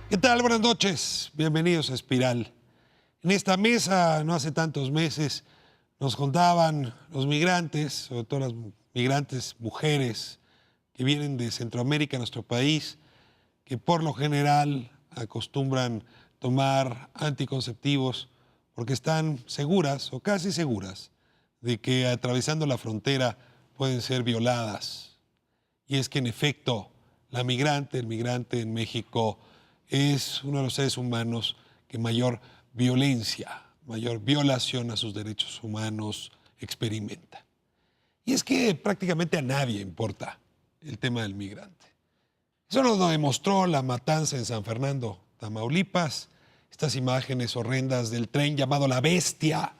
¿Qué tal? Buenas noches. Bienvenidos a Espiral. En esta mesa, no hace tantos meses, nos contaban los migrantes, sobre todo las migrantes mujeres que vienen de Centroamérica a nuestro país, que por lo general acostumbran tomar anticonceptivos porque están seguras o casi seguras de que atravesando la frontera pueden ser violadas. Y es que en efecto, el migrante en México es uno de los seres humanos que mayor violencia, mayor violación a sus derechos humanos experimenta. Y es que prácticamente a nadie importa el tema del migrante. Eso nos lo demostró la matanza en San Fernando, Tamaulipas, estas imágenes horrendas del tren llamado La Bestia,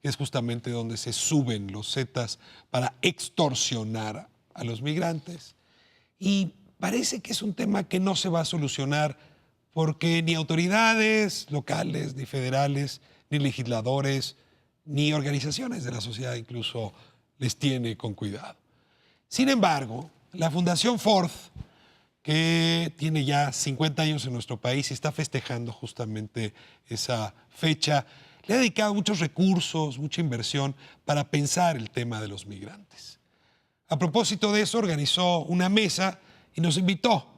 que es justamente donde se suben los zetas para extorsionar a los migrantes. Y parece que es un tema que no se va a solucionar porque ni autoridades locales, ni federales, ni legisladores, ni organizaciones de la sociedad incluso les tiene con cuidado. Sin embargo, la Fundación Ford, que tiene ya 50 años en nuestro país y está festejando justamente esa fecha, le ha dedicado muchos recursos, mucha inversión para pensar el tema de los migrantes. A propósito de eso, organizó una mesa y nos invitó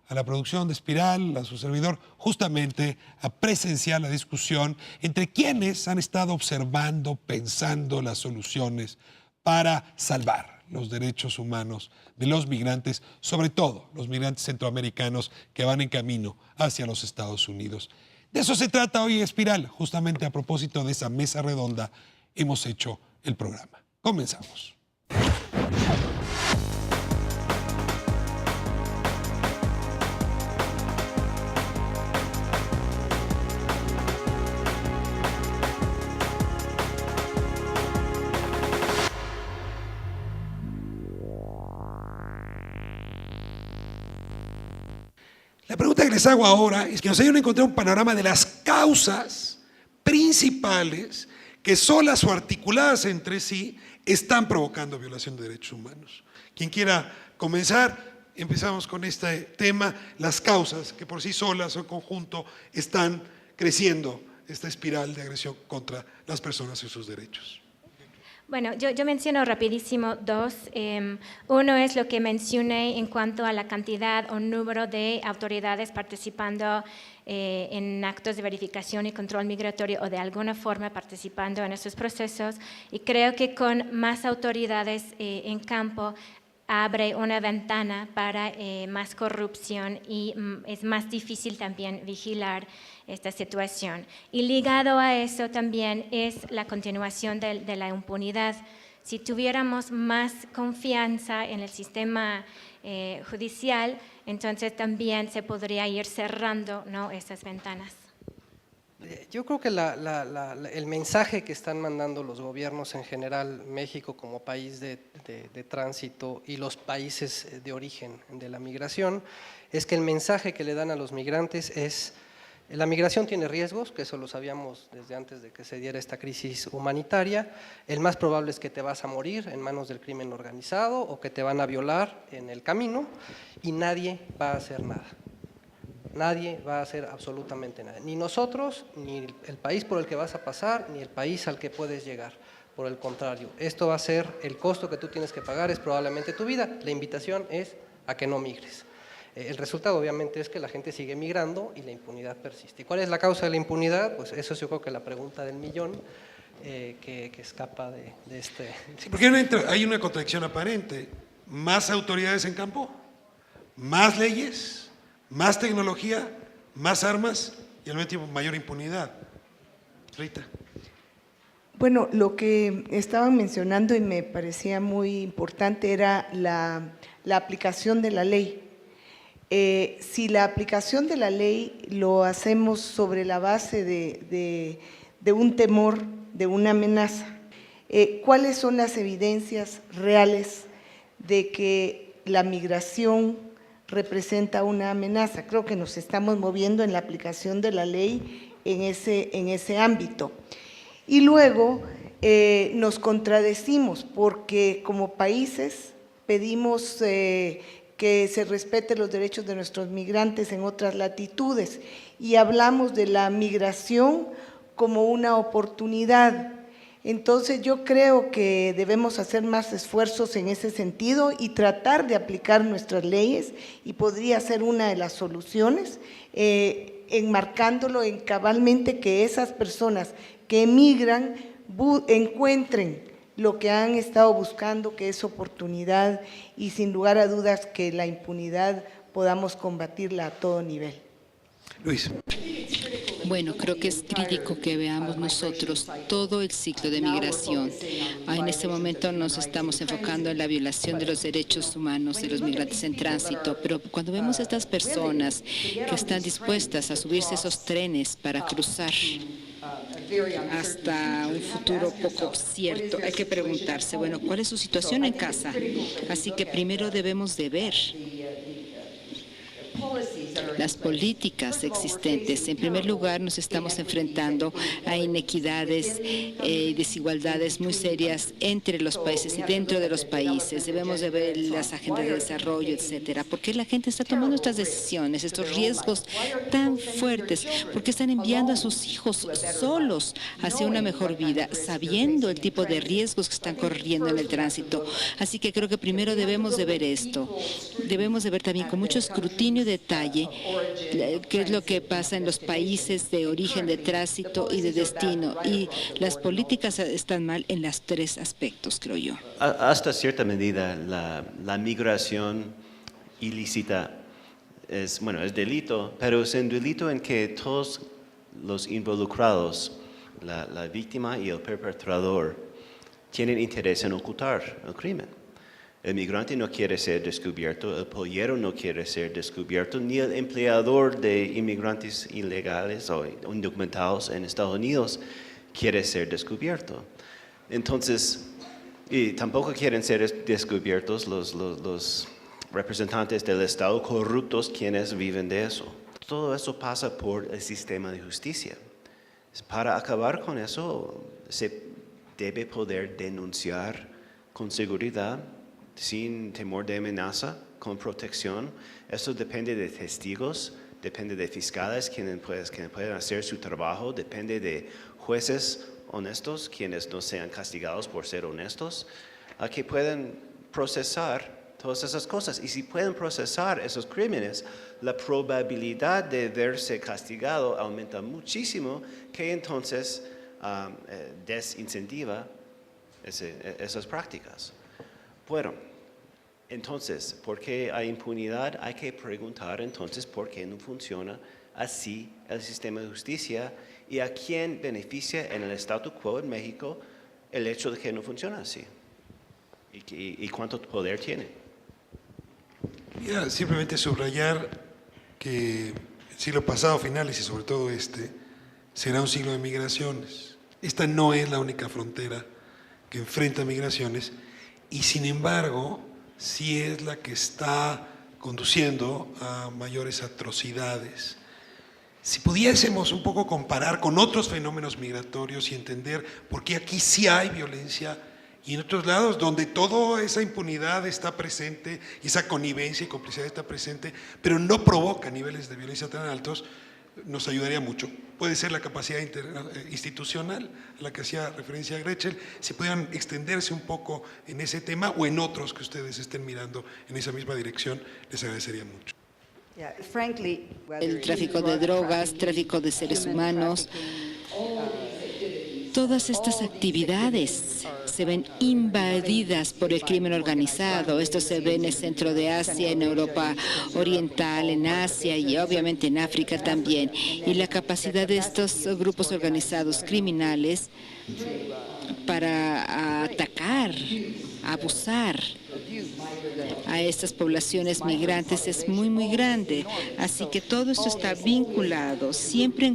a la producción de Espiral, a su servidor, justamente a presenciar la discusión entre quienes han estado observando, pensando las soluciones para salvar los derechos humanos de los migrantes, sobre todo los migrantes centroamericanos que van en camino hacia los Estados Unidos. De eso se trata hoy Espiral, justamente a propósito de esa mesa redonda hemos hecho el programa. Comenzamos. La pregunta que les hago ahora es que nos ayuden a encontrar un panorama de las causas principales que solas o articuladas entre sí están provocando violación de derechos humanos. Quien quiera comenzar, empezamos con este tema, las causas que por sí solas o en conjunto están creciendo esta espiral de agresión contra las personas y sus derechos. Bueno, yo menciono rapidísimo dos. Uno es lo que mencioné en cuanto a la cantidad o número de autoridades participando en actos de verificación y control migratorio o de alguna forma participando en esos procesos. Y creo que con más autoridades en campo abre una ventana para más corrupción y es más difícil también vigilar esta situación. Y ligado a eso también es la continuación de la impunidad. Si tuviéramos más confianza en el sistema judicial, entonces también se podría ir cerrando, ¿no?, esas ventanas. Yo creo que el mensaje que están mandando los gobiernos en general, México como país de tránsito y los países de origen de la migración, es que el mensaje que le dan a los migrantes es: la migración tiene riesgos, que eso lo sabíamos desde antes de que se diera esta crisis humanitaria. El más probable es que te vas a morir en manos del crimen organizado o que te van a violar en el camino y nadie va a hacer nada. Nadie va a hacer absolutamente nada, ni nosotros, ni el país por el que vas a pasar, ni el país al que puedes llegar. Por el contrario, esto va a ser el costo que tú tienes que pagar, es probablemente tu vida. La invitación es a que no migres. El resultado obviamente es que la gente sigue migrando y la impunidad persiste. ¿Y cuál es la causa de la impunidad? Pues eso yo creo que es la pregunta del millón que escapa de este… Sí, porque hay una contradicción aparente. Más autoridades en campo, más leyes, más tecnología, más armas y al mismo tiempo mayor impunidad. Rita. Bueno, lo que estaban mencionando y me parecía muy importante era la aplicación de la ley. Si la aplicación de la ley lo hacemos sobre la base de un temor, de una amenaza, ¿cuáles son las evidencias reales de que la migración representa una amenaza? Creo que nos estamos moviendo en la aplicación de la ley en ese ámbito. Y luego nos contradecimos porque como países pedimos que se respeten los derechos de nuestros migrantes en otras latitudes. Y hablamos de la migración como una oportunidad. Entonces yo creo que debemos hacer más esfuerzos en ese sentido y tratar de aplicar nuestras leyes, y podría ser una de las soluciones, enmarcándolo en cabalmente que esas personas que emigran encuentren lo que han estado buscando, que es oportunidad, y sin lugar a dudas que la impunidad podamos combatirla a todo nivel. Luis. Bueno, creo que es crítico que veamos nosotros todo el ciclo de migración. En este momento nos estamos enfocando en la violación de los derechos humanos de los migrantes en tránsito, pero cuando vemos a estas personas que están dispuestas a subirse a esos trenes para cruzar hasta un futuro poco cierto, hay que preguntarse, bueno, ¿cuál es su situación en casa? Así que primero debemos de ver las políticas existentes. En primer lugar, nos estamos enfrentando a inequidades y desigualdades muy serias entre los países y dentro de los países. Debemos de ver las agendas de desarrollo, etcétera. ¿Por qué la gente está tomando estas decisiones, estos riesgos tan fuertes? ¿Por qué están enviando a sus hijos solos hacia una mejor vida, sabiendo el tipo de riesgos que están corriendo en el tránsito? Así que creo que primero debemos de ver esto. Debemos de ver también con mucho escrutinio y detalle qué es lo que pasa en los países de origen, de tránsito y de destino. Y las políticas están mal en los tres aspectos, creo yo. Hasta cierta medida, la migración ilícita es delito, pero es un delito en que todos los involucrados, la víctima y el perpetrador, tienen interés en ocultar el crimen. El migrante no quiere ser descubierto, el pollero no quiere ser descubierto, ni el empleador de inmigrantes ilegales o indocumentados en Estados Unidos quiere ser descubierto. Entonces, y tampoco quieren ser descubiertos los representantes del Estado corruptos quienes viven de eso. Todo eso pasa por el sistema de justicia. Para acabar con eso, se debe poder denunciar con seguridad, sin temor de amenaza, con protección. Esto depende de testigos, depende de fiscales quienes pueden hacer su trabajo, depende de jueces honestos quienes no sean castigados por ser honestos, que pueden procesar todas esas cosas. Y si pueden procesar esos crímenes, la probabilidad de verse castigado aumenta muchísimo, que entonces desincentiva esas prácticas. Bueno, entonces, ¿por qué hay impunidad? Hay que preguntar entonces por qué no funciona así el sistema de justicia y a quién beneficia en el statu quo en México el hecho de que no funciona así y cuánto poder tiene. Mira, simplemente subrayar que el siglo pasado, finales y sobre todo este, será un siglo de migraciones. Esta no es la única frontera que enfrenta migraciones y sin embargo sí es la que está conduciendo a mayores atrocidades. Si pudiésemos un poco comparar con otros fenómenos migratorios y entender por qué aquí sí hay violencia y en otros lados donde toda esa impunidad está presente y esa connivencia y complicidad está presente, pero no provoca niveles de violencia tan altos, nos ayudaría mucho. Puede ser la capacidad institucional a la que hacía referencia Gretchen, si pudieran extenderse un poco en ese tema o en otros que ustedes estén mirando en esa misma dirección, les agradecería mucho. El tráfico de drogas, tráfico de seres humanos, todas estas actividades se ven invadidas por el crimen organizado. Esto se ve en el centro de Asia, en Europa Oriental, en Asia y obviamente en África también. Y la capacidad de estos grupos organizados criminales para atacar, abusar a estas poblaciones migrantes es muy grande. Así que todo esto está vinculado. Siempre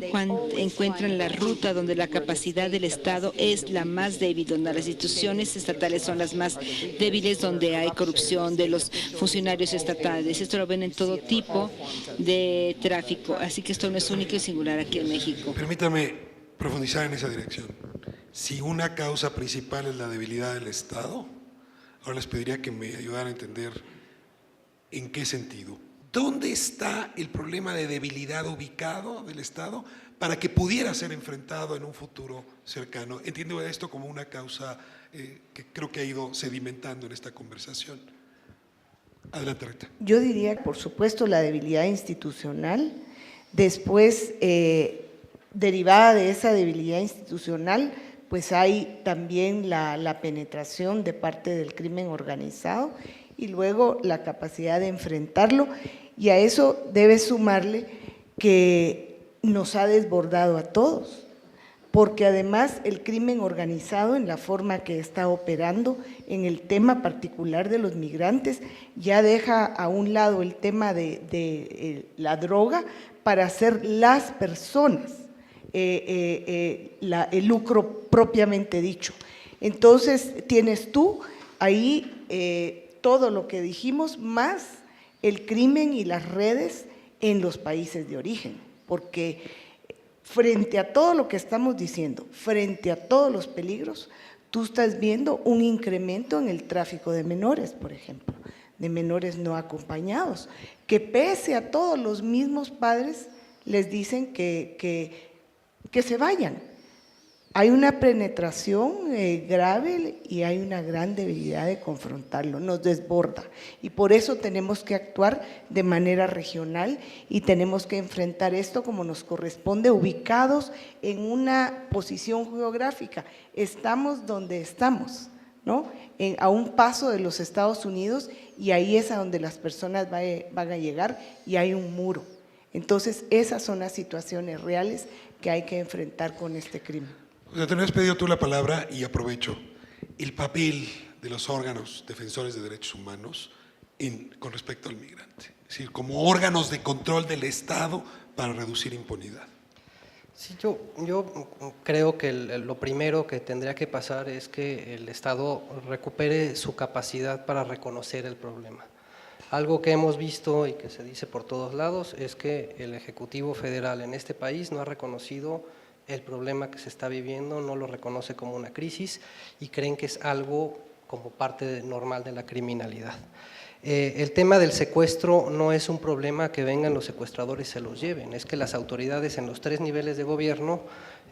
encuentran la ruta donde la capacidad del Estado es la más débil, donde las instituciones estatales son las más débiles, donde hay corrupción de los funcionarios estatales. Esto lo ven en todo tipo de tráfico. Así que esto no es único y singular aquí en México. Permítame profundizar en esa dirección. Si una causa principal es la debilidad del Estado, ahora les pediría que me ayudaran a entender ¿En qué sentido? ¿Dónde está el problema de debilidad ubicado del Estado para que pudiera ser enfrentado en un futuro cercano? Entiendo esto como una causa que creo que ha ido sedimentando en esta conversación. Adelante, Rita. Yo diría, por supuesto, la debilidad institucional. Después, derivada de esa debilidad institucional, pues hay también la penetración de parte del crimen organizado y luego la capacidad de enfrentarlo, y a eso debe sumarle que nos ha desbordado a todos, porque además el crimen organizado, en la forma que está operando en el tema particular de los migrantes, ya deja a un lado el tema de la droga para hacer las personas el lucro propiamente dicho. Entonces tienes tú ahí todo lo que dijimos, más el crimen y las redes en los países de origen, porque frente a todo lo que estamos diciendo, frente a todos los peligros, tú estás viendo un incremento en el tráfico de menores, por ejemplo, de menores no acompañados, que pese a todos los mismos padres les dicen que se vayan. Hay una penetración grave y hay una gran debilidad de confrontarlo, nos desborda, y por eso tenemos que actuar de manera regional y tenemos que enfrentar esto como nos corresponde, ubicados en una posición geográfica. Estamos donde estamos, ¿no? A un paso de los Estados Unidos, y ahí es a donde las personas van a llegar, y hay un muro. Entonces esas son las situaciones reales que hay que enfrentar con este crimen. O sea, te habías pedido tú la palabra y aprovecho. El papel de los órganos defensores de derechos humanos con respecto al migrante, es decir, como órganos de control del Estado para reducir impunidad. Sí, yo creo que lo primero que tendría que pasar es que el Estado recupere su capacidad para reconocer el problema. Algo que hemos visto y que se dice por todos lados es que el Ejecutivo Federal en este país no ha reconocido el problema que se está viviendo, no lo reconoce como una crisis y creen que es algo como parte normal de la criminalidad. El tema del secuestro no es un problema que vengan los secuestradores y se los lleven, es que las autoridades en los 3 niveles de gobierno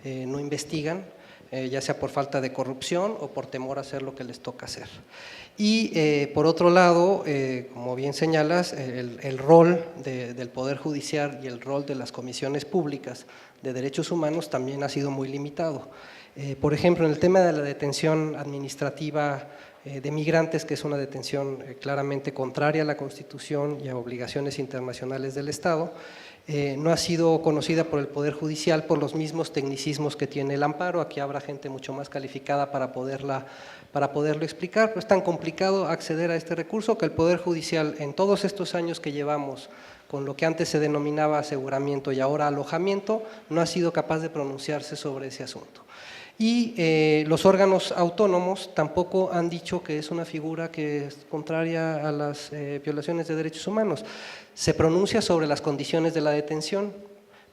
no investigan, ya sea por falta de corrupción o por temor a hacer lo que les toca hacer. Y por otro lado, como bien señalas, el rol del Poder Judicial y el rol de las comisiones públicas de derechos humanos también ha sido muy limitado. Por ejemplo, en el tema de la detención administrativa de migrantes, que es una detención claramente contraria a la Constitución y a obligaciones internacionales del Estado, no ha sido conocida por el Poder Judicial por los mismos tecnicismos que tiene el amparo. Aquí habrá gente mucho más calificada para poderlo explicar, pero es tan complicado acceder a este recurso que el Poder Judicial, en todos estos años que llevamos con lo que antes se denominaba aseguramiento y ahora alojamiento, no ha sido capaz de pronunciarse sobre ese asunto. Y los órganos autónomos tampoco han dicho que es una figura que es contraria a las violaciones de derechos humanos. Se pronuncia sobre las condiciones de la detención,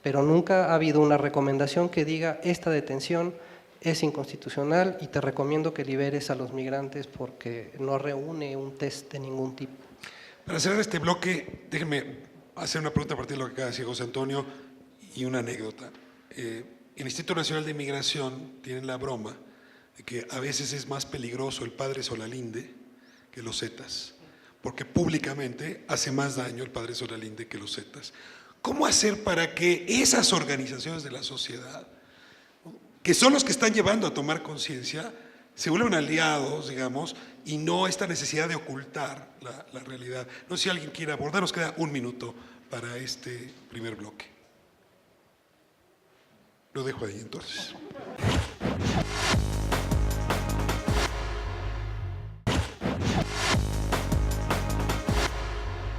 pero nunca ha habido una recomendación que diga esta detención es inconstitucional y te recomiendo que liberes a los migrantes porque no reúne un test de ningún tipo. Para cerrar este bloque, déjenme hacer una pregunta a partir de lo que acaba de decir José Antonio y una anécdota. El Instituto Nacional de Migración tiene la broma de que a veces es más peligroso el padre Solalinde que los Zetas, porque públicamente hace más daño el padre Solalinde que los Zetas. ¿Cómo hacer para que esas organizaciones de la sociedad, que son los que están llevando a tomar conciencia, se vuelvan aliados, digamos, y no esta necesidad de ocultar la realidad? No sé si alguien quiere abordar, nos queda 1 minuto para este primer bloque. Lo dejo ahí entonces.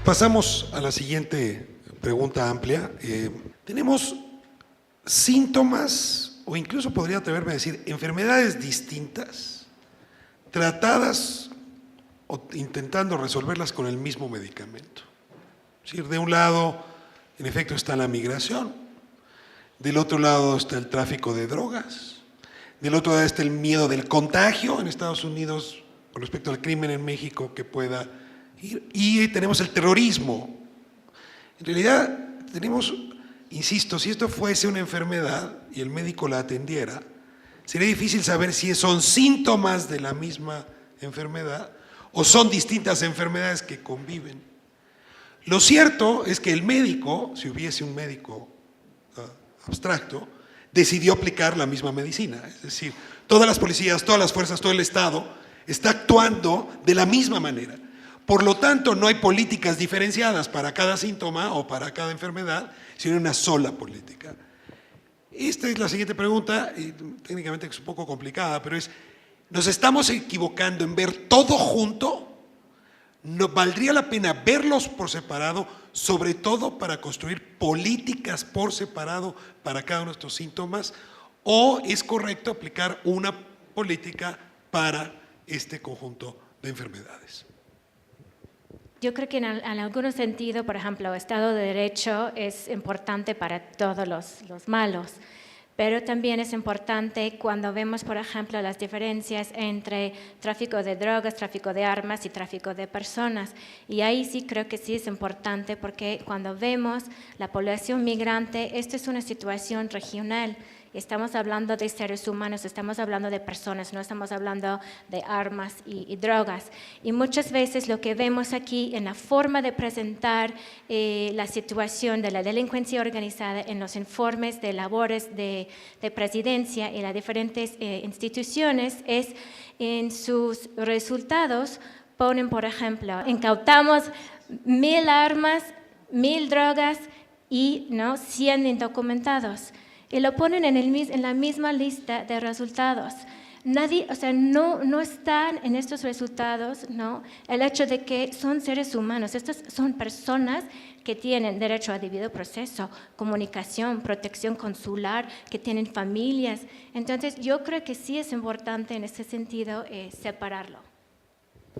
Pasamos a la siguiente pregunta amplia. Tenemos síntomas, o incluso podría atreverme a decir, enfermedades distintas, tratadas o intentando resolverlas con el mismo medicamento. Es decir, de un lado, en efecto, está la migración, del otro lado está el tráfico de drogas, del otro lado está el miedo del contagio en Estados Unidos con respecto al crimen en México que pueda y tenemos el terrorismo. En realidad tenemos, insisto, si esto fuese una enfermedad y el médico la atendiera, sería difícil saber si son síntomas de la misma enfermedad o son distintas enfermedades que conviven. Lo cierto es que el médico, si hubiese un médico abstracto, decidió aplicar la misma medicina. Es decir, todas las policías, todas las fuerzas, todo el Estado está actuando de la misma manera. Por lo tanto, no hay políticas diferenciadas para cada síntoma o para cada enfermedad, sino una sola política. Esta es la siguiente pregunta, y técnicamente es un poco complicada, pero es, ¿nos estamos equivocando en ver todo junto? ¿No valdría la pena verlos por separado, sobre todo para construir políticas por separado para cada uno de estos síntomas? ¿O es correcto aplicar una política para este conjunto de enfermedades? Yo creo que en algún sentido, por ejemplo, Estado de Derecho es importante para todos los malos, pero también es importante cuando vemos, por ejemplo, las diferencias entre tráfico de drogas, tráfico de armas y tráfico de personas. Y ahí sí creo que sí es importante porque cuando vemos la población migrante, esto es una situación regional. Estamos hablando de seres humanos, estamos hablando de personas, no estamos hablando de armas y drogas. Y muchas veces lo que vemos aquí en la forma de presentar la situación de la delincuencia organizada en los informes de labores de presidencia y las diferentes instituciones es en sus resultados ponen, por ejemplo, incautamos 1,000 armas, 1,000 drogas y 100 indocumentados. Y lo ponen en la misma lista de resultados. Nadie, o sea, no están en estos resultados, el hecho de que son seres humanos, estas son personas que tienen derecho a debido proceso, comunicación, protección consular, que tienen familias. Entonces, yo creo que sí es importante en ese sentido separarlo.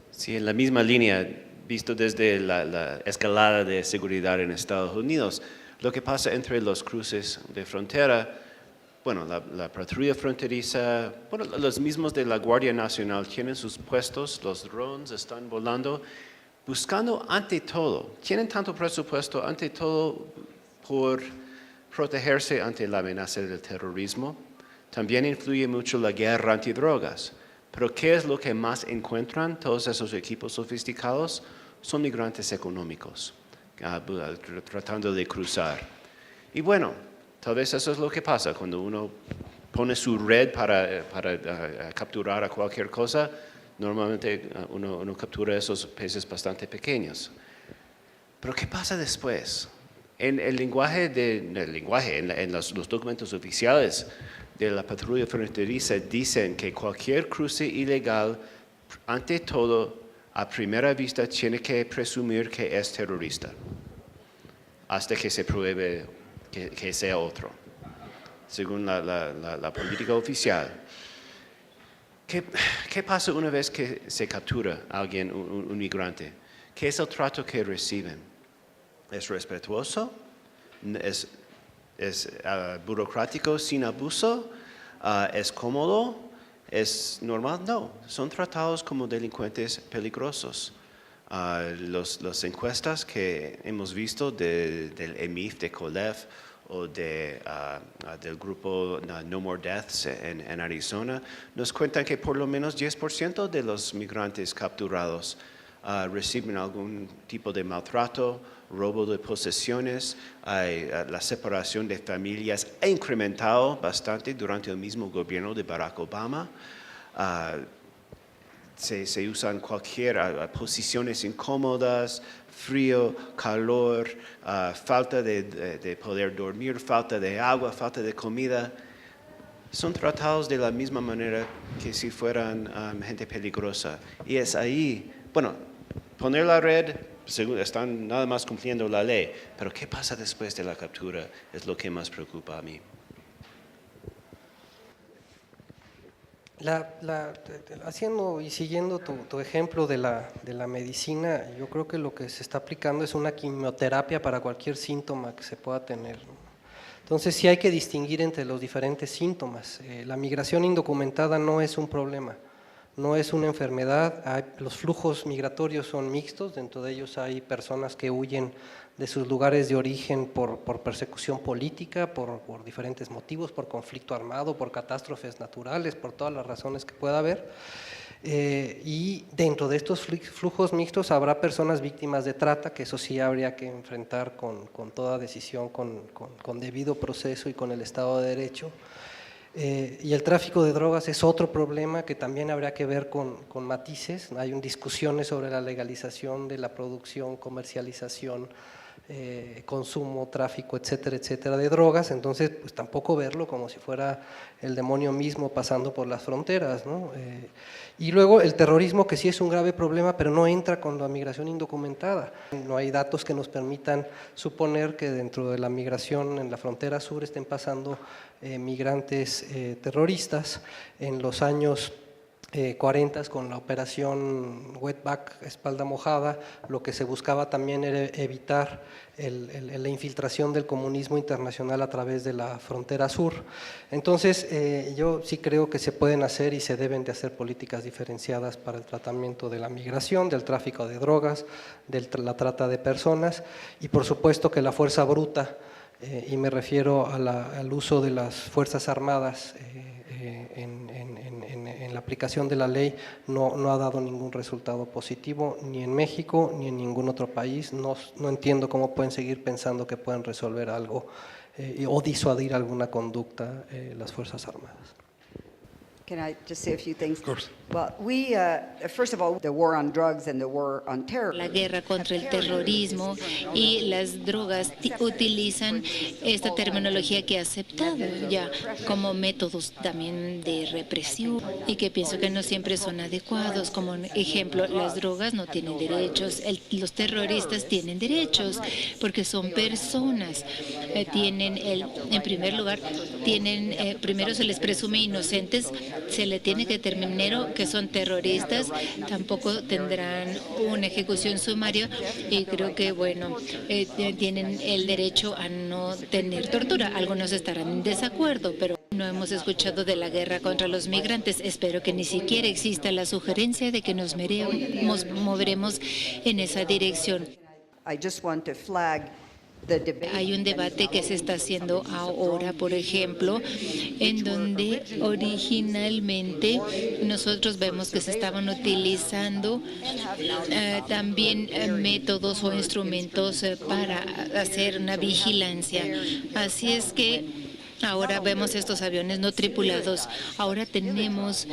Sí, en la misma línea, visto desde la escalada de seguridad en Estados Unidos, lo que pasa entre los cruces de frontera, bueno, la patrulla fronteriza, bueno, los mismos de la Guardia Nacional tienen sus puestos, los drones están volando, buscando ante todo, tienen tanto presupuesto ante todo por protegerse ante la amenaza del terrorismo. También influye mucho la guerra antidrogas. Pero ¿qué es lo que más encuentran todos esos equipos sofisticados? Son migrantes económicos, tratando de cruzar. Y bueno, tal vez eso es lo que pasa cuando uno pone su red para capturar a cualquier cosa. Normalmente uno captura esos peces bastante pequeños. Pero ¿qué pasa después? En los documentos oficiales de la patrulla fronteriza dicen que cualquier cruce ilegal, ante todo, a primera vista tiene que presumir que es terrorista, hasta que se pruebe que sea otro, según la política oficial. ¿Qué pasa una vez que se captura a alguien, un migrante? ¿Qué es el trato que reciben? ¿Es respetuoso? ¿Es burocrático sin abuso? ¿Es cómodo? ¿Es normal? No, son tratados como delincuentes peligrosos. Las encuestas que hemos visto del EMIF, de COLEF o del grupo No More Deaths en Arizona, nos cuentan que por lo menos 10% de los migrantes capturados reciben algún tipo de maltrato, robo de posesiones. La separación de familias ha incrementado bastante durante el mismo gobierno de Barack Obama. Se usan posiciones incómodas, frío, calor, falta de poder dormir, falta de agua, falta de comida. Son tratados de la misma manera que si fueran gente peligrosa. Y es ahí, bueno, poner la red, están nada más cumpliendo la ley, pero ¿qué pasa después de la captura? Es lo que más preocupa a mí. Haciendo y siguiendo tu ejemplo de la medicina, yo creo que lo que se está aplicando es una quimioterapia para cualquier síntoma que se pueda tener. Entonces sí hay que distinguir entre los diferentes síntomas. La migración indocumentada no es un problema. no es una enfermedad. Los flujos migratorios son mixtos, dentro de ellos hay personas que huyen de sus lugares de origen por persecución política, por diferentes motivos, por conflicto armado, por catástrofes naturales, por todas las razones que pueda haber. Y dentro de estos flujos mixtos habrá personas víctimas de trata, que eso sí habría que enfrentar con toda decisión, con debido proceso y con el Estado de Derecho. Y el tráfico de drogas es otro problema que también habría que ver con matices. Hay discusiones sobre la legalización de la producción, comercialización, consumo, tráfico, etcétera, etcétera, de drogas. Entonces, pues tampoco verlo como si fuera el demonio mismo pasando por las fronteras, ¿no? Y luego el terrorismo, que sí es un grave problema, pero no entra con la migración indocumentada. No hay datos que nos permitan suponer que dentro de la migración en la frontera sur estén pasando migrantes terroristas. En los años 40 con la operación Wetback, espalda mojada, lo que se buscaba también era evitar la infiltración del comunismo internacional a través de la frontera sur. Entonces, yo sí creo que se pueden hacer y se deben de hacer políticas diferenciadas para el tratamiento de la migración, del tráfico de drogas, de la trata de personas y por supuesto que la fuerza bruta, y me refiero al uso de las Fuerzas Armadas en la aplicación de la ley, no ha dado ningún resultado positivo ni en México ni en ningún otro país. No entiendo cómo pueden seguir pensando que pueden resolver algo o disuadir alguna conducta las Fuerzas Armadas. Can I just say a few things? Of course. Well, we, first of all, the war on drugs and the war on terror. La guerra contra el terrorismo y las drogas utilizan esta terminología que he aceptado ya como métodos también de represión y que pienso que no siempre son adecuados. Como ejemplo, las drogas no tienen derechos, los terroristas tienen derechos porque son personas. En primer lugar, primero se les presume inocentes, se le tiene que determinar que son terroristas, tampoco tendrán una ejecución sumaria y creo que, bueno, tienen el derecho a no tener tortura. Algunos estarán en desacuerdo, pero no hemos escuchado de la guerra contra los migrantes. Espero que ni siquiera exista la sugerencia de que nos moveremos en esa dirección. I just want to flag. Hay un debate que se está haciendo ahora, por ejemplo, en donde originalmente nosotros vemos que se estaban utilizando también métodos o instrumentos para hacer una vigilancia. Así es que ahora vemos estos aviones no tripulados. Ahora tenemos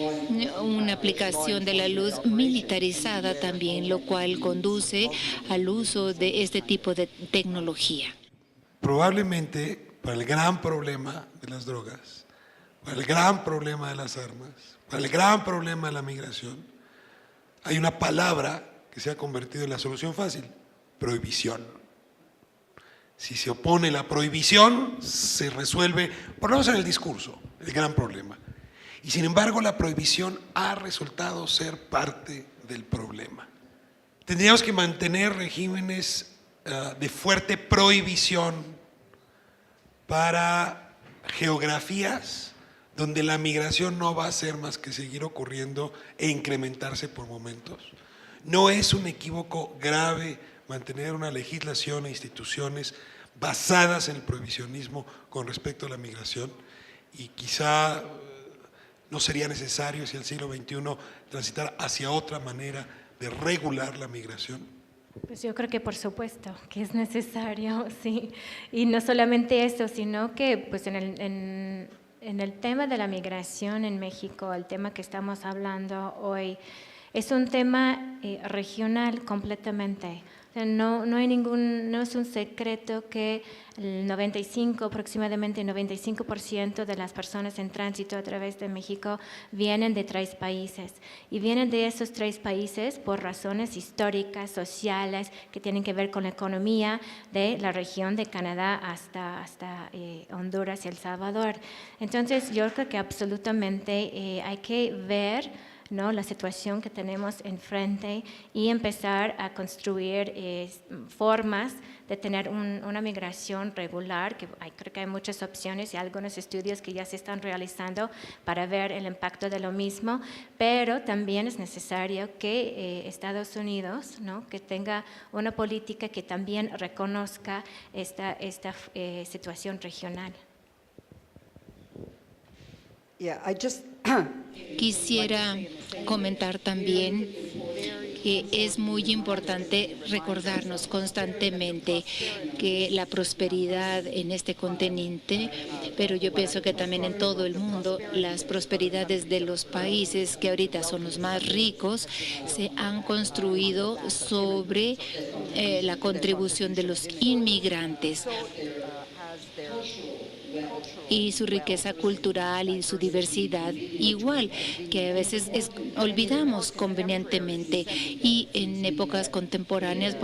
una aplicación de la luz militarizada también, lo cual conduce al uso de este tipo de tecnología. Probablemente para el gran problema de las drogas, para el gran problema de las armas, para el gran problema de la migración, hay una palabra que se ha convertido en la solución fácil: prohibición. Si se opone la prohibición, se resuelve, por lo menos en el discurso, el gran problema. Y sin embargo, la prohibición ha resultado ser parte del problema. Tendríamos que mantener regímenes de fuerte prohibición para geografías donde la migración no va a ser más que seguir ocurriendo e incrementarse por momentos. No es un equívoco grave mantener una legislación e instituciones basadas en el prohibicionismo con respecto a la migración, y quizá no sería necesario si el siglo XXI transitar hacia otra manera de regular la migración. Pues yo creo que por supuesto que es necesario, sí. Y no solamente eso, sino que pues en el tema de la migración en México, el tema que estamos hablando hoy, es un tema regional completamente. O sea, no es un secreto que aproximadamente el 95% de las personas en tránsito a través de México vienen de 3 países. Y vienen de esos 3 países por razones históricas, sociales, que tienen que ver con la economía de la región de Canadá hasta Honduras y El Salvador. Entonces, yo creo que absolutamente hay que ver, ¿no?, la situación que tenemos enfrente y empezar a construir formas de tener una migración regular, que creo que hay muchas opciones y algunos estudios que ya se están realizando para ver el impacto de lo mismo, pero también es necesario que Estados Unidos, ¿no?, que tenga una política que también reconozca esta situación regional. Yeah, I just Quisiera comentar también que es muy importante recordarnos constantemente que la prosperidad en este continente, pero yo pienso que también en todo el mundo, las prosperidades de los países que ahorita son los más ricos se han construido sobre la contribución de los inmigrantes y su riqueza cultural y su diversidad, igual que a veces olvidamos convenientemente, y en épocas contemporáneas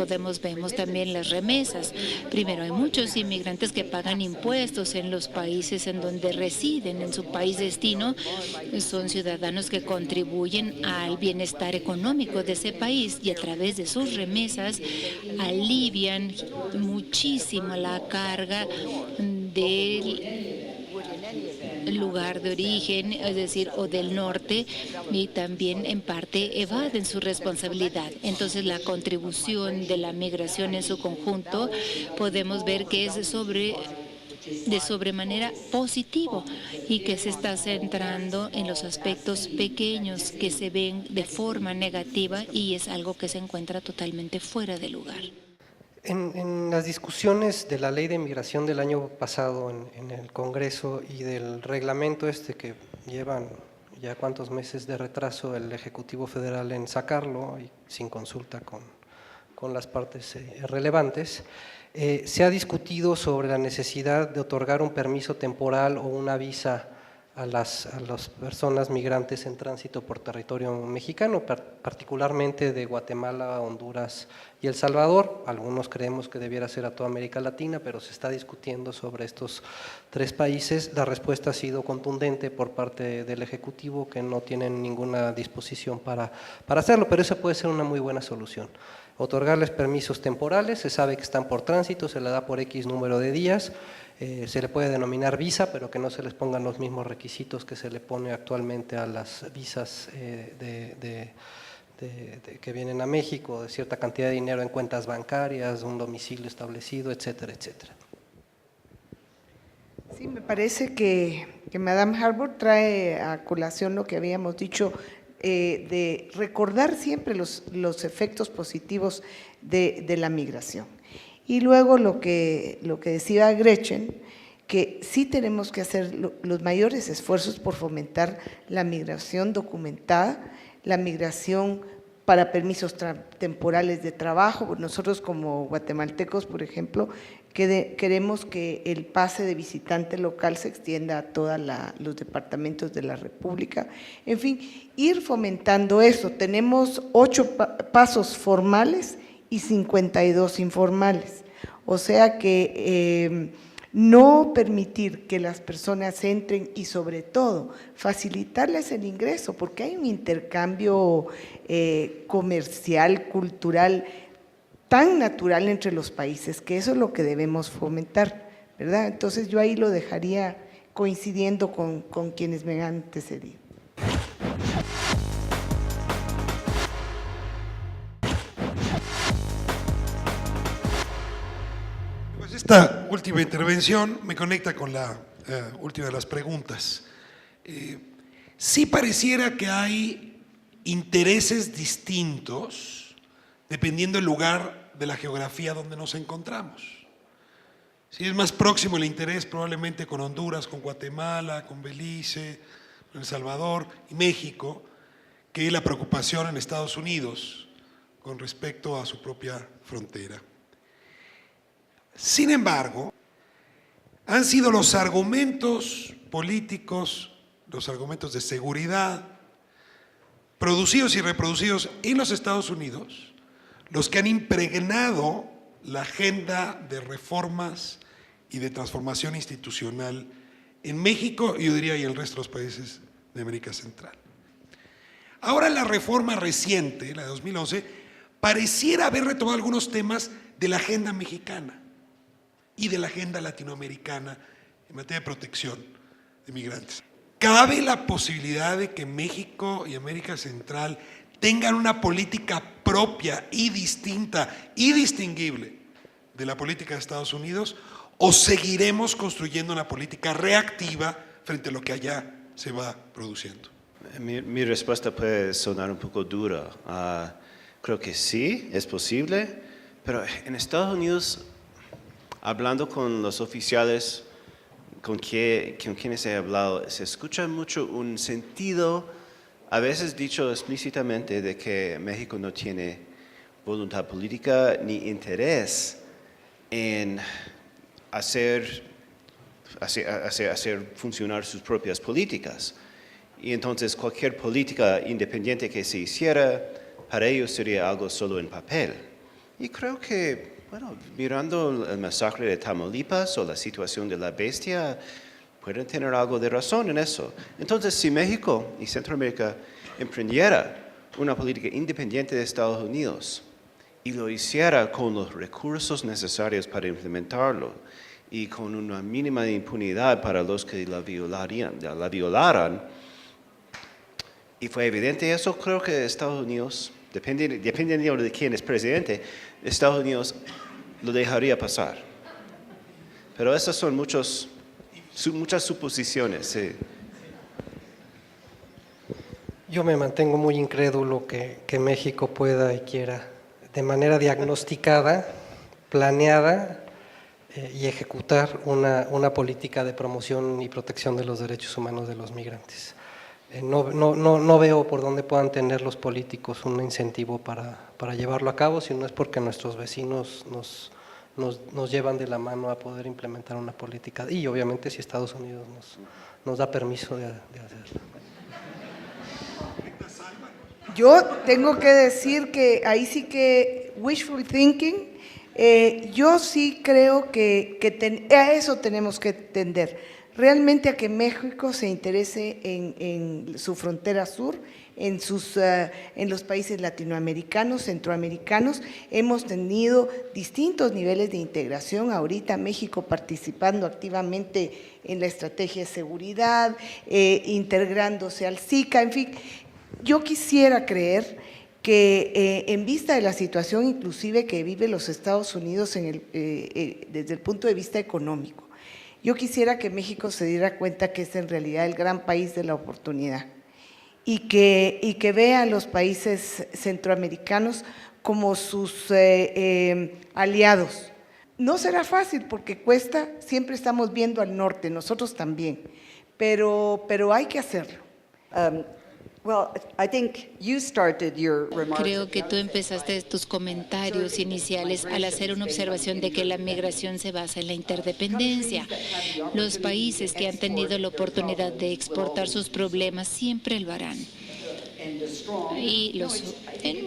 vemos también las remesas. Primero, hay muchos inmigrantes que pagan impuestos en los países en donde residen, en su país destino, son ciudadanos que contribuyen al bienestar económico de ese país y a través de sus remesas alivian muchísimo la carga del lugar de origen, es decir, o del norte, y también en parte evaden su responsabilidad. Entonces, la contribución de la migración en su conjunto podemos ver que es de sobremanera positivo y que se está centrando en los aspectos pequeños que se ven de forma negativa, y es algo que se encuentra totalmente fuera de lugar. En las discusiones de la ley de migración del año pasado en el Congreso y del reglamento que llevan ya cuántos meses de retraso el Ejecutivo Federal en sacarlo y sin consulta con las partes relevantes, se ha discutido sobre la necesidad de otorgar un permiso temporal o una visa a las personas migrantes en tránsito por territorio mexicano, particularmente de Guatemala, Honduras y El Salvador. Algunos creemos que debiera ser a toda América Latina, pero se está discutiendo sobre estos 3 países. La respuesta ha sido contundente por parte del Ejecutivo, que no tienen ninguna disposición para hacerlo, pero esa puede ser una muy buena solución. Otorgarles permisos temporales, se sabe que están por tránsito, se le da por X número de días, se le puede denominar visa, pero que no se les pongan los mismos requisitos que se le pone actualmente a las visas que vienen a México, de cierta cantidad de dinero en cuentas bancarias, un domicilio establecido, etcétera, etcétera. Sí, me parece que Madame Harbour trae a colación lo que habíamos dicho, de recordar siempre los efectos positivos de la migración. Y luego lo que decía Gretchen, que sí tenemos que hacer los mayores esfuerzos por fomentar la migración documentada, la migración para permisos temporales de trabajo. Nosotros como guatemaltecos, por ejemplo, queremos que el pase de visitante local se extienda a todos los departamentos de la República. En fin, ir fomentando eso. Tenemos 8 pasos formales y 52 informales. O sea que no permitir que las personas entren y sobre todo facilitarles el ingreso, porque hay un intercambio comercial, cultural, tan natural entre los países, que eso es lo que debemos fomentar, ¿verdad? Entonces yo ahí lo dejaría coincidiendo con quienes me han antecedido. Pues esta última intervención me conecta con la última de las preguntas. Sí pareciera que hay intereses distintos dependiendo del lugar de la geografía donde nos encontramos. Si es más próximo el interés probablemente con Honduras, con Guatemala, con Belice, con El Salvador y México, que la preocupación en Estados Unidos con respecto a su propia frontera. Sin embargo, han sido los argumentos políticos, los argumentos de seguridad, producidos y reproducidos en los Estados Unidos, los que han impregnado la agenda de reformas y de transformación institucional en México y yo diría y en el resto de los países de América Central. Ahora la reforma reciente, la de 2011, pareciera haber retomado algunos temas de la agenda mexicana y de la agenda latinoamericana en materia de protección de migrantes. ¿Cabe la posibilidad de que México y América Central tengan una política propia y distinta y distinguible de la política de Estados Unidos, o seguiremos construyendo una política reactiva frente a lo que allá se va produciendo? Mi respuesta puede sonar un poco dura. Creo que sí, es posible, pero en Estados Unidos, hablando con los oficiales con quienes he hablado, se escucha mucho un sentido, a veces dicho explícitamente, de que México no tiene voluntad política ni interés en hacer funcionar sus propias políticas. Y entonces cualquier política independiente que se hiciera, para ellos sería algo solo en papel. Y creo que, bueno, mirando el masacre de Tamaulipas o la situación de la bestia, pueden tener algo de razón en eso. Entonces, si México y Centroamérica emprendiera una política independiente de Estados Unidos y lo hiciera con los recursos necesarios para implementarlo y con una mínima de impunidad para los que la violaran, y fue evidente eso, creo que Estados Unidos, dependiendo de quién es presidente, Estados Unidos lo dejaría pasar. Pero esas son muchas suposiciones. Sí. Yo me mantengo muy incrédulo que México pueda y quiera, de manera diagnosticada, planeada y ejecutar una política de promoción y protección de los derechos humanos de los migrantes. No veo por dónde puedan tener los políticos un incentivo para llevarlo a cabo, si no es porque nuestros vecinos nos llevan de la mano a poder implementar una política, y obviamente si Estados Unidos nos da permiso de hacerlo. Yo tengo que decir que ahí sí que wishful thinking, yo sí creo que a eso tenemos que tender. Realmente a que México se interese en su frontera sur, en los países latinoamericanos, centroamericanos. Hemos tenido distintos niveles de integración, ahorita México participando activamente en la estrategia de seguridad, integrándose al SICA, en fin. Yo quisiera creer que en vista de la situación inclusive que vive los Estados Unidos desde el punto de vista económico, yo quisiera que México se diera cuenta que es en realidad el gran país de la oportunidad y que vea a los países centroamericanos como sus aliados. No será fácil porque cuesta, siempre estamos viendo al norte, nosotros también, pero hay que hacerlo. Creo que tú empezaste tus comentarios iniciales al hacer una observación de que la migración se basa en la interdependencia. Los países que han tenido la oportunidad de exportar sus problemas siempre lo harán.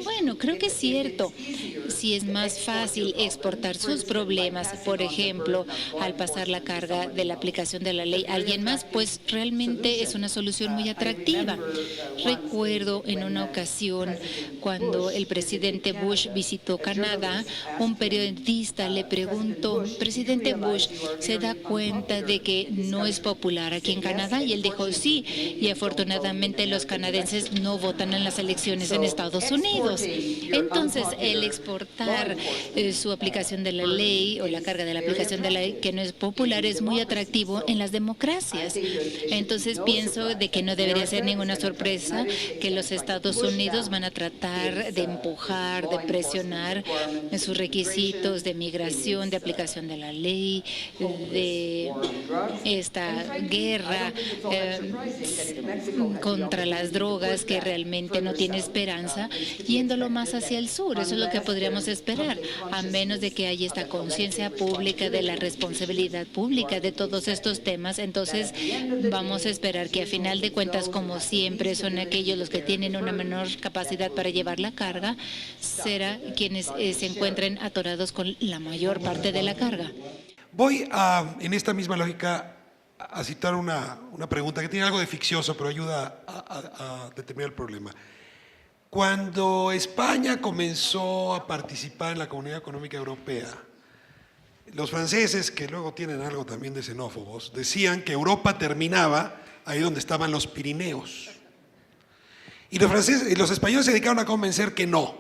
Bueno, creo que es cierto. Si es más fácil exportar sus problemas, por ejemplo, al pasar la carga de la aplicación de la ley a alguien más, pues realmente es una solución muy atractiva. Recuerdo en una ocasión cuando el presidente Bush visitó Canadá, un periodista le preguntó, presidente Bush, ¿se da cuenta de que no es popular aquí en Canadá? Y él dijo, sí, y afortunadamente los canadienses no votan en las elecciones en Estados Unidos. Entonces, el exportar su aplicación de la ley o la carga de la aplicación de la ley que no es popular es muy atractivo en las democracias. Entonces, pienso de que no debería ser ninguna sorpresa que los Estados Unidos van a tratar de empujar, de presionar en sus requisitos de migración, de aplicación de la ley, de esta guerra contra las drogas que realmente no tiene esperanza, yéndolo más hacia el sur. Eso es lo que podríamos esperar, a menos de que haya esta conciencia pública de la responsabilidad pública de todos estos temas. Entonces vamos a esperar que a final de cuentas, como siempre, son aquellos los que tienen una menor capacidad para llevar la carga, será quienes se encuentren atorados con la mayor parte de la carga. Voy en esta misma lógica, a citar una pregunta que tiene algo de ficcioso, pero ayuda a determinar el problema. Cuando España comenzó a participar en la Comunidad Económica Europea, los franceses, que luego tienen algo también de xenófobos, decían que Europa terminaba ahí donde estaban los Pirineos. Y los españoles se dedicaron a convencer que no,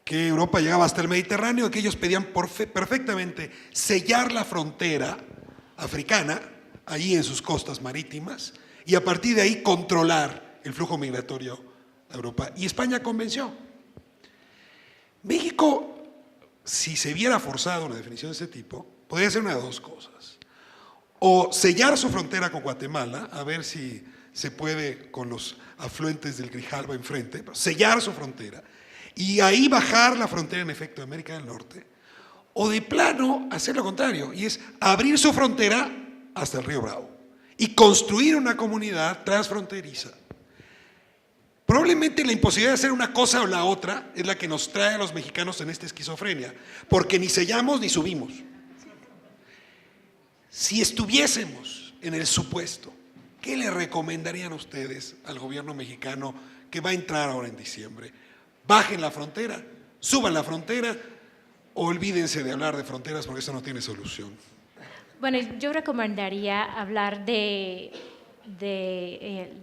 que Europa llegaba hasta el Mediterráneo, que ellos pedían perfectamente sellar la frontera africana, allí en sus costas marítimas, y a partir de ahí controlar el flujo migratorio a Europa. Y España convenció. México, si se viera forzado una definición de ese tipo, podría ser una de dos cosas. O sellar su frontera con Guatemala, a ver si se puede con los afluentes del Grijalba enfrente, sellar su frontera, y ahí bajar la frontera en efecto de América del Norte, o de plano hacer lo contrario, y es abrir su frontera hasta el río Bravo, y construir una comunidad transfronteriza. Probablemente la imposibilidad de hacer una cosa o la otra es la que nos trae a los mexicanos en esta esquizofrenia, porque ni sellamos ni subimos. Si estuviésemos en el supuesto, ¿qué le recomendarían ustedes al gobierno mexicano que va a entrar ahora en diciembre? Bajen la frontera, suban la frontera, o olvídense de hablar de fronteras porque eso no tiene solución. Bueno, yo recomendaría hablar de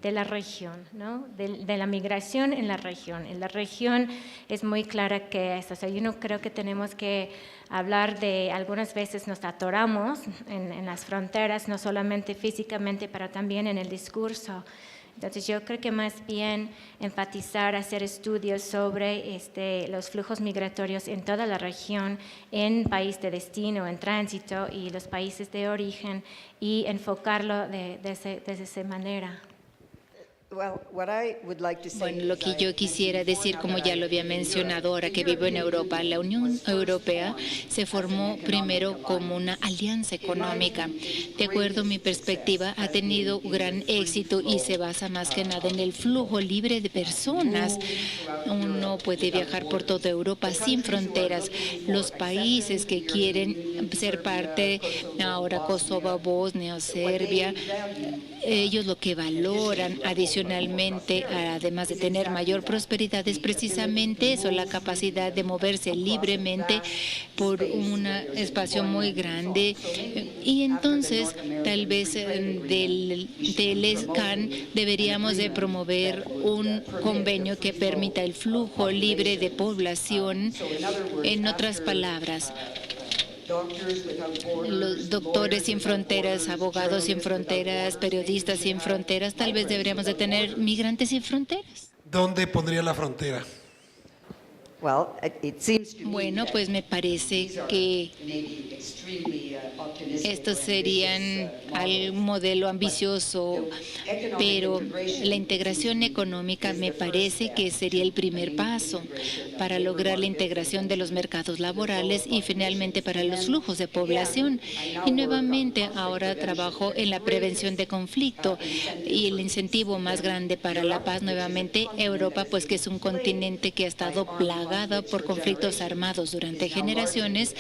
la región, ¿no? De la migración en la región. En la región es muy clara que es, o sea, yo no creo que tenemos que hablar de, algunas veces nos atoramos en las fronteras, no solamente físicamente, pero también en el discurso. Entonces yo creo que más bien enfatizar, hacer estudios sobre los flujos migratorios en toda la región, en país de destino, en tránsito y los países de origen, y enfocarlo de esa manera. Bueno, lo que yo quisiera decir, como ya lo había mencionado, ahora que vivo en Europa, la Unión Europea se formó primero como una alianza económica. De acuerdo a mi perspectiva, ha tenido gran éxito y se basa más que nada en el flujo libre de personas. Uno puede viajar por toda Europa sin fronteras. Los países que quieren ser parte, ahora Kosovo, Bosnia, Serbia, ellos lo que valoran adicionalmente, además de tener mayor prosperidad, es precisamente eso, la capacidad de moverse libremente por un espacio muy grande. Y entonces, tal vez del ESCAN deberíamos de promover un convenio que permita el flujo libre de población. En otras palabras, los doctores sin fronteras, abogados sin fronteras, periodistas sin fronteras, tal vez deberíamos de tener migrantes sin fronteras. ¿Dónde pondría la frontera? Bueno, pues me parece que estos serían un modelo ambicioso, pero la integración económica me parece que sería el primer paso para lograr la integración de los mercados laborales y finalmente para los flujos de población. Y nuevamente ahora trabajo en la prevención de conflicto y el incentivo más grande para la paz, nuevamente Europa, pues que es un continente que ha estado plagado por conflictos armados durante generaciones,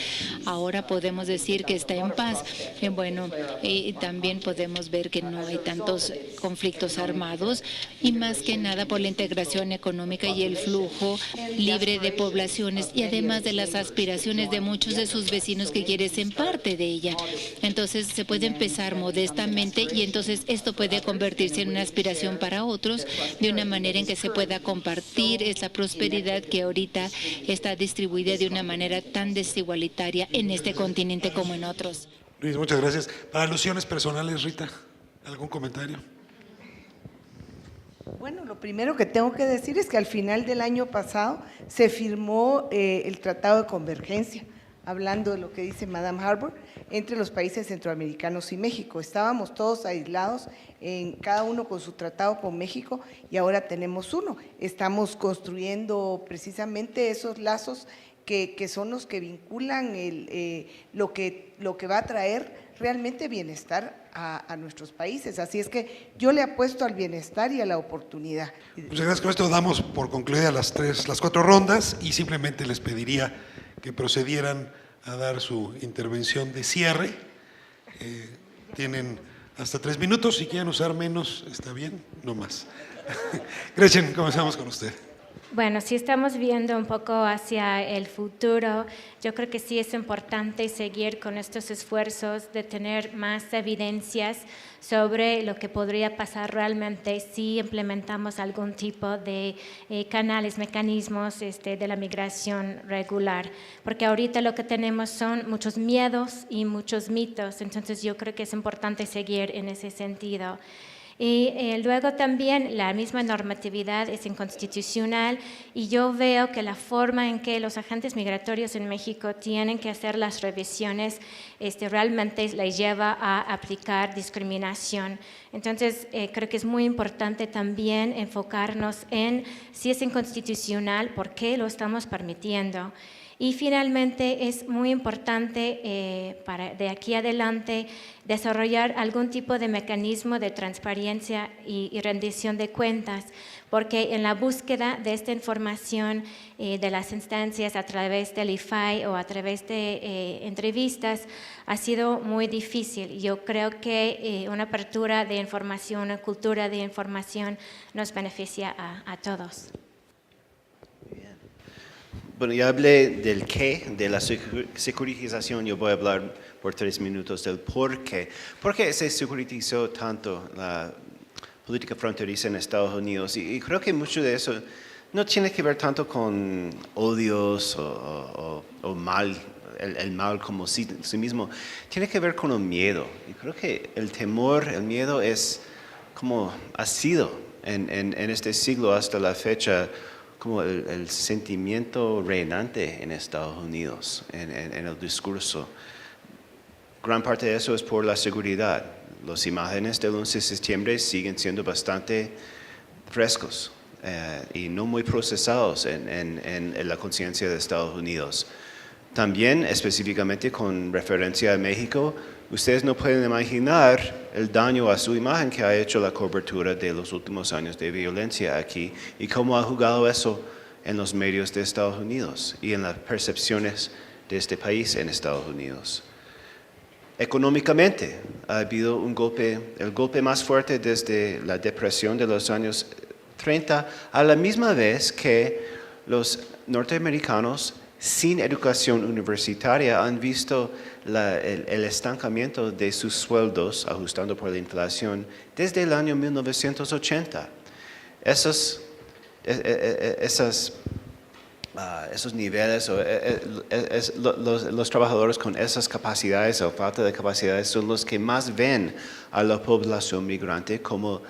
ahora podemos decir que está en paz. Bueno, y también podemos ver que no hay tantos conflictos armados y más que nada por la integración económica y el flujo libre de poblaciones y además de las aspiraciones de muchos de sus vecinos que quieren ser parte de ella. Entonces se puede empezar modestamente y entonces esto puede convertirse en una aspiración para otros de una manera en que se pueda compartir esa prosperidad que ahorita está distribuida de una manera tan desigualitaria en este continente como en otros. Luis, muchas gracias. Para alusiones personales, Rita, ¿algún comentario? Bueno, lo primero que tengo que decir es que al final del año pasado se firmó el Tratado de Convergencia, hablando de lo que dice Madame Harbour, entre los países centroamericanos y México. Estábamos todos aislados, cada uno con su tratado con México, y ahora tenemos uno. Estamos construyendo precisamente esos lazos que son los que vinculan lo que va a traer realmente bienestar a nuestros países. Así es que yo le apuesto al bienestar y a la oportunidad. Muchas gracias. Con esto damos por concluidas las 4 rondas y simplemente les pediría que procedieran a dar su intervención de cierre. Tienen hasta 3 minutos. Si quieren usar menos, está bien, no más. Gretchen, comenzamos con usted. Bueno, si estamos viendo un poco hacia el futuro, yo creo que sí es importante seguir con estos esfuerzos de tener más evidencias sobre lo que podría pasar realmente si implementamos algún tipo de canales, mecanismos de la migración regular. Porque ahorita lo que tenemos son muchos miedos y muchos mitos, entonces yo creo que es importante seguir en ese sentido. Y luego también la misma normatividad es inconstitucional y yo veo que la forma en que los agentes migratorios en México tienen que hacer las revisiones realmente les lleva a aplicar discriminación. Entonces creo que es muy importante también enfocarnos en si es inconstitucional, por qué lo estamos permitiendo. Y finalmente es muy importante para de aquí adelante desarrollar algún tipo de mecanismo de transparencia y rendición de cuentas, porque en la búsqueda de esta información de las instancias a través del IFAI o a través de entrevistas ha sido muy difícil. Yo creo que una apertura de información, una cultura de información nos beneficia a todos. Bueno, ya hablé del qué, de la securitización. Yo voy a hablar por 3 minutos del por qué. ¿Por qué se securitizó tanto la política fronteriza en Estados Unidos? Y creo que mucho de eso no tiene que ver tanto con odios o mal, el mal como sí mismo. Tiene que ver con el miedo. Y creo que el temor, el miedo es como ha sido en este siglo hasta la fecha como el sentimiento reinante en Estados Unidos, en el discurso. Gran parte de eso es por la seguridad. Las imágenes del 11 de septiembre siguen siendo bastante frescos y no muy procesados en la conciencia de Estados Unidos. También, específicamente con referencia a México, ustedes no pueden imaginar el daño a su imagen que ha hecho la cobertura de los últimos años de violencia aquí y cómo ha jugado eso en los medios de Estados Unidos y en las percepciones de este país en Estados Unidos. Económicamente ha habido un golpe, el golpe más fuerte desde la depresión de los años 30, a la misma vez que los norteamericanos sin educación universitaria han visto el estancamiento de sus sueldos, ajustando por la inflación, desde el año 1980. Esos niveles, los trabajadores con esas capacidades o falta de capacidades son los que más ven a la población migrante como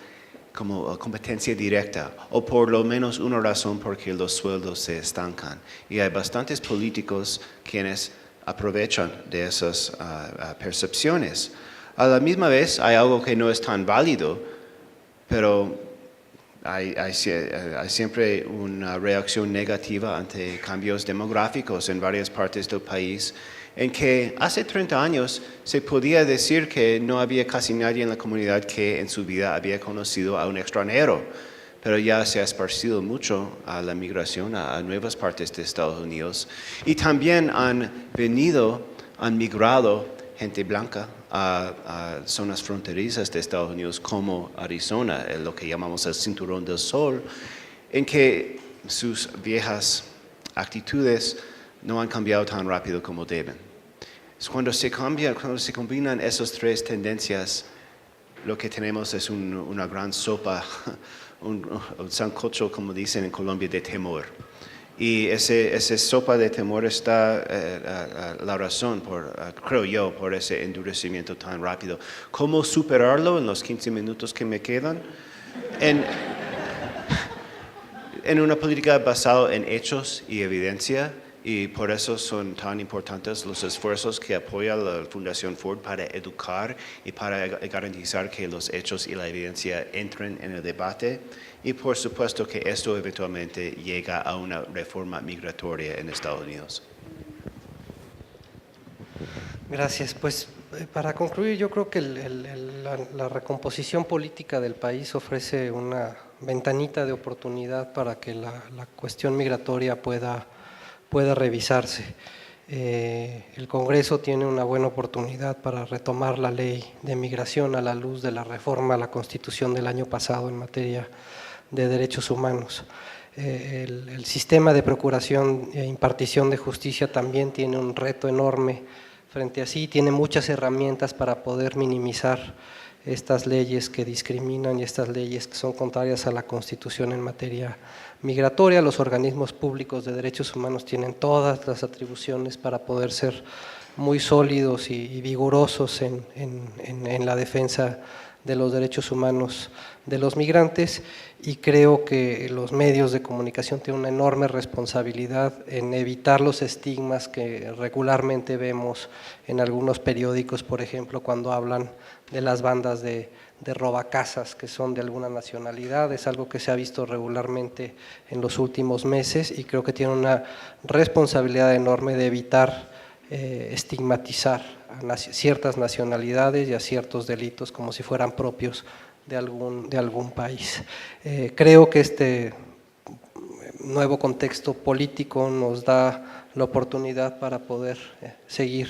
competencia directa, o por lo menos una razón por que los sueldos se estancan. Y hay bastantes políticos quienes aprovechan de esas percepciones. A la misma vez hay algo que no es tan válido, pero hay siempre una reacción negativa ante cambios demográficos en varias partes del país, en que hace 30 años se podía decir que no había casi nadie en la comunidad que en su vida había conocido a un extranjero, pero ya se ha esparcido mucho a la migración a nuevas partes de Estados Unidos. Y también han migrado gente blanca a zonas fronterizas de Estados Unidos como Arizona, lo que llamamos el Cinturón del Sol, en que sus viejas actitudes no han cambiado tan rápido como deben. Cuando se combinan esas tres tendencias, lo que tenemos es una gran sopa, un sancocho, como dicen en Colombia, de temor. Y esa sopa de temor está la razón, creo yo, por ese endurecimiento tan rápido. ¿Cómo superarlo en los 15 minutos que me quedan? En una política basada en hechos y evidencia, y por eso son tan importantes los esfuerzos que apoya la Fundación Ford para educar y para garantizar que los hechos y la evidencia entren en el debate, y por supuesto que esto eventualmente llega a una reforma migratoria en Estados Unidos. Gracias. Pues para concluir, yo creo que la recomposición política del país ofrece una ventanita de oportunidad para que la cuestión migratoria pueda revisarse. El Congreso tiene una buena oportunidad para retomar la ley de migración a la luz de la reforma a la Constitución del año pasado en materia de derechos humanos. El sistema de procuración e impartición de justicia también tiene un reto enorme frente a sí, tiene muchas herramientas para poder minimizar estas leyes que discriminan y estas leyes que son contrarias a la Constitución en materia migratoria. Los organismos públicos de derechos humanos tienen todas las atribuciones para poder ser muy sólidos y vigorosos en la defensa de los derechos humanos de los migrantes, y creo que los medios de comunicación tienen una enorme responsabilidad en evitar los estigmas que regularmente vemos en algunos periódicos, por ejemplo, cuando hablan de las bandas de robacasas que son de alguna nacionalidad. Es algo que se ha visto regularmente en los últimos meses y creo que tiene una responsabilidad enorme de evitar estigmatizar a ciertas nacionalidades y a ciertos delitos como si fueran propios de algún país. Creo que este nuevo contexto político nos da la oportunidad para poder seguir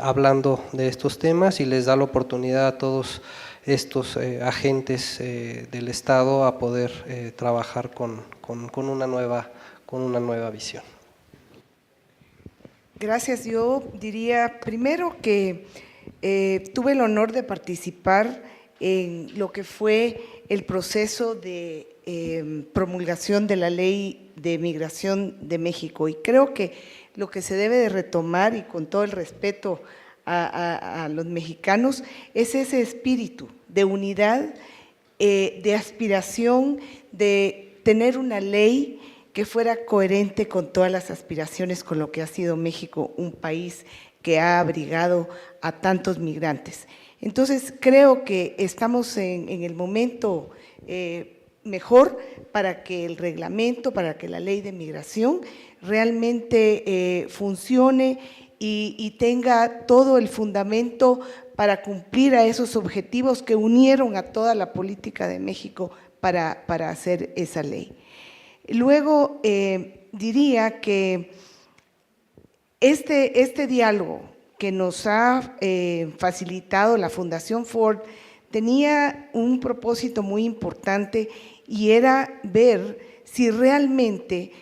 hablando de estos temas y les da la oportunidad a todos estos agentes del Estado a poder trabajar con una nueva visión. Gracias. Yo diría primero que tuve el honor de participar en lo que fue el proceso de promulgación de la Ley de Migración de México, y creo que lo que se debe de retomar, y con todo el respeto a los mexicanos, es ese espíritu de unidad, de aspiración, de tener una ley que fuera coherente con todas las aspiraciones, con lo que ha sido México, un país que ha abrigado a tantos migrantes. Entonces, creo que estamos en el momento mejor para que el reglamento, para que la ley de migración realmente funcione y tenga todo el fundamento para cumplir a esos objetivos que unieron a toda la política de México para hacer esa ley. Luego, diría que este diálogo que nos ha facilitado la Fundación Ford tenía un propósito muy importante, y era ver si realmente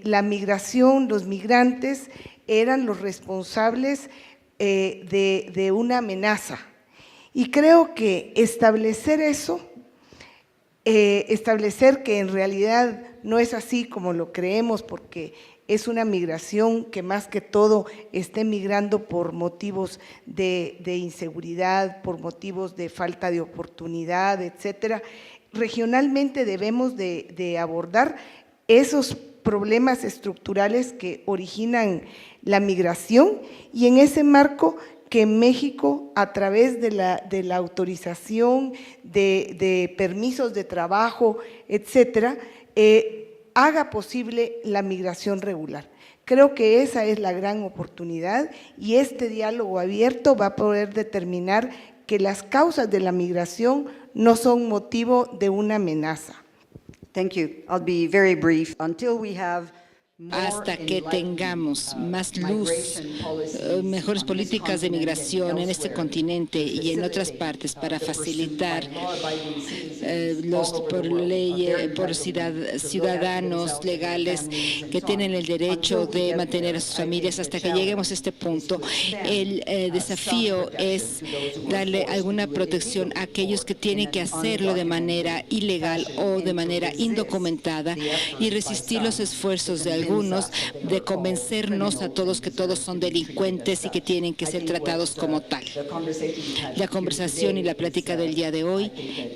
la migración, los migrantes eran los responsables de una amenaza. Y creo que establecer eso, establecer que en realidad no es así como lo creemos, porque es una migración que más que todo está migrando por motivos de inseguridad, por motivos de falta de oportunidad, etcétera. Regionalmente debemos de abordar esos problemas estructurales que originan la migración, y en ese marco que México, a través de la autorización de permisos de trabajo, etcétera, haga posible la migración regular. Creo que esa es la gran oportunidad, y este diálogo abierto va a poder determinar que las causas de la migración no son motivo de una amenaza. Thank you. I'll be very brief. Until we have hasta que tengamos más luz, mejores políticas de migración en este continente y en otras partes para facilitar por ciudadanos legales que tienen el derecho de mantener a sus familias. Hasta que lleguemos a este punto, el desafío es darle alguna protección a aquellos que tienen que hacerlo de manera ilegal o de manera indocumentada, y resistir los esfuerzos de algunos de convencernos a todos que todos son delincuentes y que tienen que ser tratados como tal. La conversación y la plática del día de hoy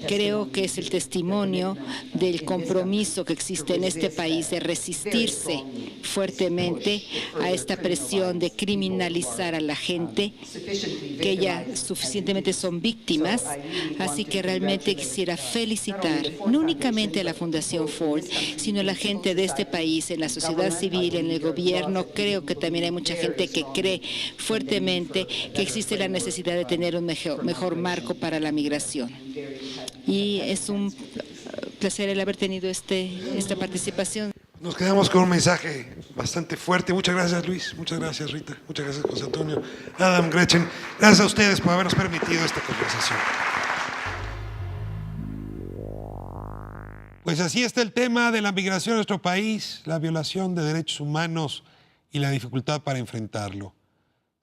creo que es el testimonio del compromiso que existe en este país de resistirse fuertemente a esta presión de criminalizar a la gente, que ya suficientemente son víctimas. Así que realmente quisiera felicitar no únicamente a la Fundación Ford, sino a la gente de este país, en la sociedad civil, en el gobierno. Creo que también hay mucha gente que cree fuertemente que existe la necesidad de tener un mejor marco para la migración. Y es un placer el haber tenido esta participación. Nos quedamos con un mensaje bastante fuerte. Muchas gracias, Luis. Muchas gracias, Rita. Muchas gracias, José Antonio, Adam, Gretchen. Gracias a ustedes por habernos permitido esta conversación. Pues así está el tema de la migración a nuestro país, la violación de derechos humanos y la dificultad para enfrentarlo.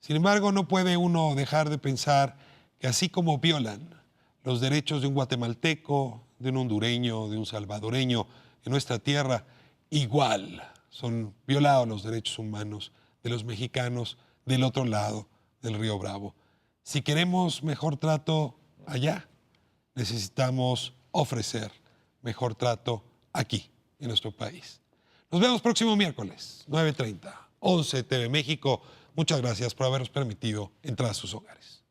Sin embargo, no puede uno dejar de pensar que así como violan los derechos de un guatemalteco, de un hondureño, de un salvadoreño en nuestra tierra, igual son violados los derechos humanos de los mexicanos del otro lado del río Bravo. Si queremos mejor trato allá, necesitamos ofrecer mejor trato aquí, en nuestro país. Nos vemos próximo miércoles, 9:30, 11 TV México. Muchas gracias por habernos permitido entrar a sus hogares.